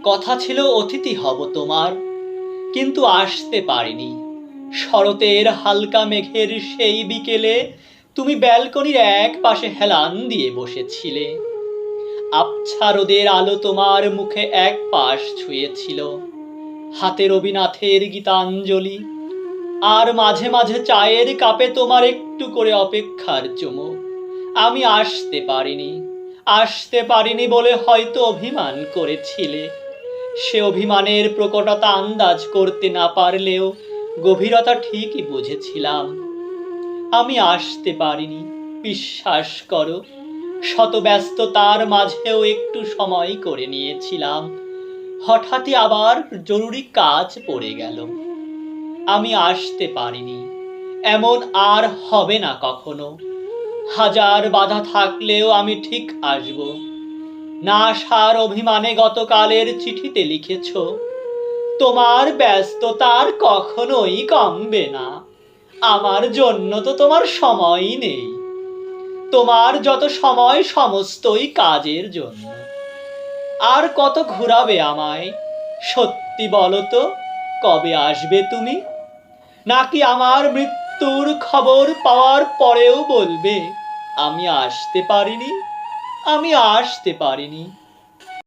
কথা ছিল অতিথি হব তোমার, কিন্তু আসতে পারিনি। শরতের হালকা মেঘের সেই বিকেলে তুমি ব্যালকনির এক পাশে হেলান দিয়ে বসেছিলে। আবছা রোদের আলো তোমার মুখে এক পাশ ছুঁয়েছিল। হাতে রবীনাথের গীতাঞ্জলি, আর মাঝে মাঝে চায়ের কাপে তোমার একটু করে অপেক্ষার চুমুক। আমি আসতে পারিনি বলে হয়তো অভিমান করেছিলে। সে অভিমানের প্রকটতা আন্দাজ করতে না পারলেও গভীরতা ঠিকই বুঝেছিলাম। আমি আসতে পারিনি, বিশ্বাস করো। শত ব্যস্ততার মাঝেও একটু সময় করে নিয়েছিলাম। হঠাৎই আবার জরুরি কাজ পড়ে গেল। আমি আসতে পারিনি। এমন আর হবে না কখনো। হাজার বাধা থাকলেও আমি ঠিক আসব। না আসার অভিমানে গতকালের চিঠিতে লিখেছ, তোমার ব্যস্ততার কখনোই কমবে না। আমার জন্য তো তোমার সময়ই নেই। তোমার যত সময় সমস্তই কাজের জন্য। আর কত ঘুরাবে আমায়? সত্যি বলো তো, কবে আসবে তুমি? নাকি আমার মৃত্যুর খবর পাওয়ার পরেও বলবে আমি আসতে পারিনি?